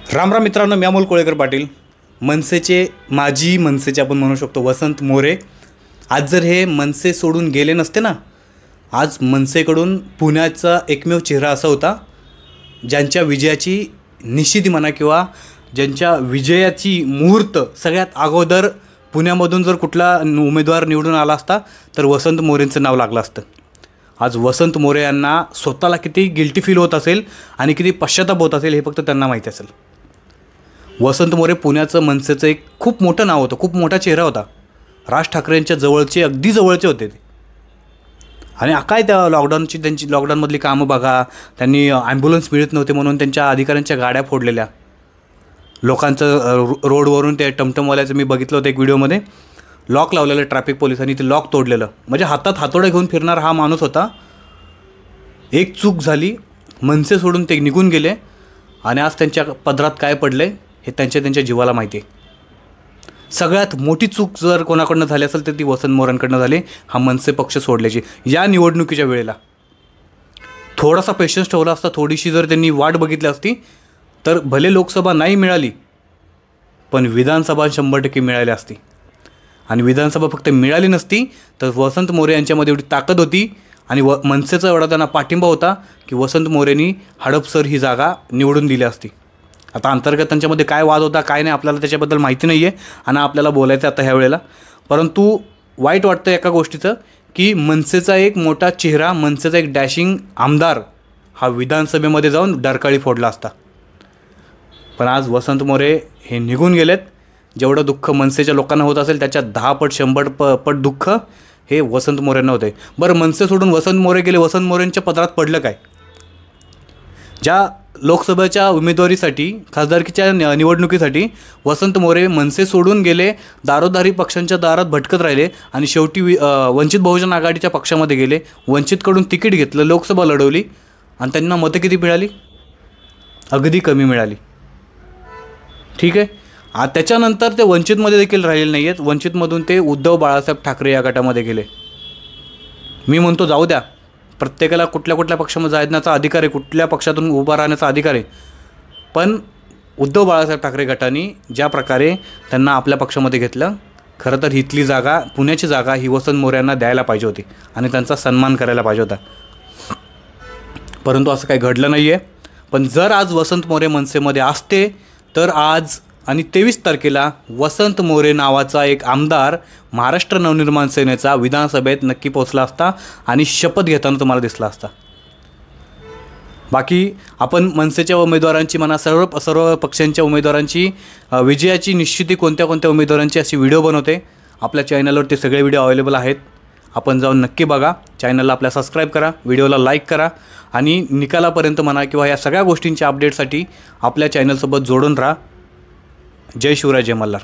राम राम मित्रांनो, मी अमोल कोळेकर पाटील. माजी मनसेचे आपण म्हणू शकतो वसंत मोरे. आज जर हे मनसे सोडून गेले नसते ना, आज मनसेकडून पुण्याचा एकमेव चेहरा असा होता ज्यांच्या विजयाची निश्चिती म्हणा किंवा ज्यांच्या विजयाची मुहूर्त सगळ्यात अगोदर पुण्यामधून जर कुठला उमेदवार निवडून आला असता तर वसंत मोरेंचं नाव लागलं असतं. आज वसंत मोरे यांना स्वतःला किती गिल्टी फील होत असेल आणि किती पश्चाताप होत असेल हे फक्त त्यांना माहिती असेल. वसंत मोरे पुण्याचं मनसेचं एक खूप मोठं नाव होतं, खूप मोठा चेहरा होता. राज ठाकरेंच्या जवळचे, अगदी जवळचे होते ते. आणि काय त्या त्यांची लॉकडाऊनमधली कामं बघा, त्यांनी ॲम्ब्युलन्स मिळत नव्हते म्हणून त्यांच्या अधिकाऱ्यांच्या गाड्या फोडलेल्या, लोकांचं रोडवरून ते टमटमवाल्याचं मी बघितलं होतं एक व्हिडिओमध्ये, लॉक लावलेलं ट्रॅफिक पोलिसांनी, ते लॉक तोडलेलं. म्हणजे हातात हातोडा घेऊन फिरणारा हा माणूस होता. एक चूक झाली, मनसे सोडून ते निघून गेले आणि आज त्यांच्या पदरात काय पडलं आहे हे त्यांच्या जीवाला माहिती आहे. सगळ्यात मोठी चूक जर कोणाकडनं झाली असेल तर ती वसंत मोरेंकडनं झाली, हा मनसे पक्ष सोडल्याची. या निवडणुकीच्या वेळेला थोडासा पेशन्स ठेवला असता, थोडीशी जर त्यांनी वाट बघितली असती तर भले लोकसभा नाही मिळाली पण विधानसभा 100% मिळाली असती. आणि विधानसभा फक्त मिळाली नसती तर वसंत मोरे यांच्यामध्ये एवढी ताकद होती आणि मनसेचा एवढा त्यांना पाठिंबा होता की वसंत मोरेंनी हडपसर ही जागा निवडून दिली असती. आता अंतर्गत त्यांच्यामध्ये काय वाद होता काय नाही आपल्याला त्याच्याबद्दल माहिती नाही आहे आणि आपल्याला बोलायचं आता ह्या वेळेला. परंतु वाईट वाटतं एका गोष्टीचं की मनसेचा एक मोठा चेहरा, मनसेचा एक डॅशिंग आमदार हा विधानसभेमध्ये जाऊन डरकाळी फोडला असता. पण आज वसंत मोरे हे निघून गेलेत. जेवढं दुःख मनसेच्या लोकांना होत असेल त्याच्या 10 पट 100 पट दुःख हे वसंत मोरेंना होते. बरं, मनसे सोडून वसंत मोरे गेले, वसंत मोरेंच्या पदरात पडलं काय? ज्या लोकसभेच्या उमेदवारीसाठी, खासदारकीच्या निवडणुकीसाठी वसंत मोरे मनसे सोडून गेले, दारोदारी पक्षांच्या दारात भटकत राहिले आणि शेवटी वंचित बहुजन आघाडीच्या पक्षामध्ये गेले, वंचितकडून तिकीट घेतलं, लोकसभा लढवली आणि त्यांना मतं किती मिळाली? अगदी कमी मिळाली. ठीक आहे, त्याच्यानंतर ते वंचितमध्ये देखील राहिलेले नाही आहेत. वंचितमधून ते उद्धव बाळासाहेब ठाकरे या गटामध्ये गेले. मी म्हणतो जाऊ द्या, प्रत्येकाला कुठल्या पक्षामध्ये जाण्याचा अधिकार आहे, कुठल्या पक्षातून उभा राहण्याचा अधिकार आहे. पण उद्धव बाळासाहेब ठाकरे गटाने ज्या प्रकारे त्यांना आपल्या पक्षामध्ये घेतलं, खरं तर इथली जागा, पुण्याची जागा ही वसंत मोरे यांना द्यायला पाहिजे होती आणि त्यांचा सन्मान करायला पाहिजे होता. परंतु असं काही घडलं नाही आहे. पण जर आज वसंत मोरे मनसेमध्ये असते तर आज आणि 23 तारखेला वसंत मोरे नावाचा एक आमदार महाराष्ट्र नवनिर्माण सेनेचा विधानसभेत नक्की पोचला असता आणि शपथ घेताना तुम्हाला दिसला असता. बाकी आपण मनसेच्या उमेदवारांची म्हणा, सर्व पक्षांच्या उमेदवारांची विजयाची निश्चिती कोणत्या उमेदवारांची अशी व्हिडिओ बनवते. आपल्या चॅनलवर ते सगळे व्हिडिओ अवेलेबल आहेत, आपण जाऊन नक्की बघा. चॅनलला आपल्या सबस्क्राईब करा, व्हिडिओला लाईक करा आणि निकालापर्यंत म्हणा किंवा या सगळ्या गोष्टींच्या अपडेटसाठी आपल्या चॅनलसोबत जोडून राहा. जय शिवराय, जय मल्हार.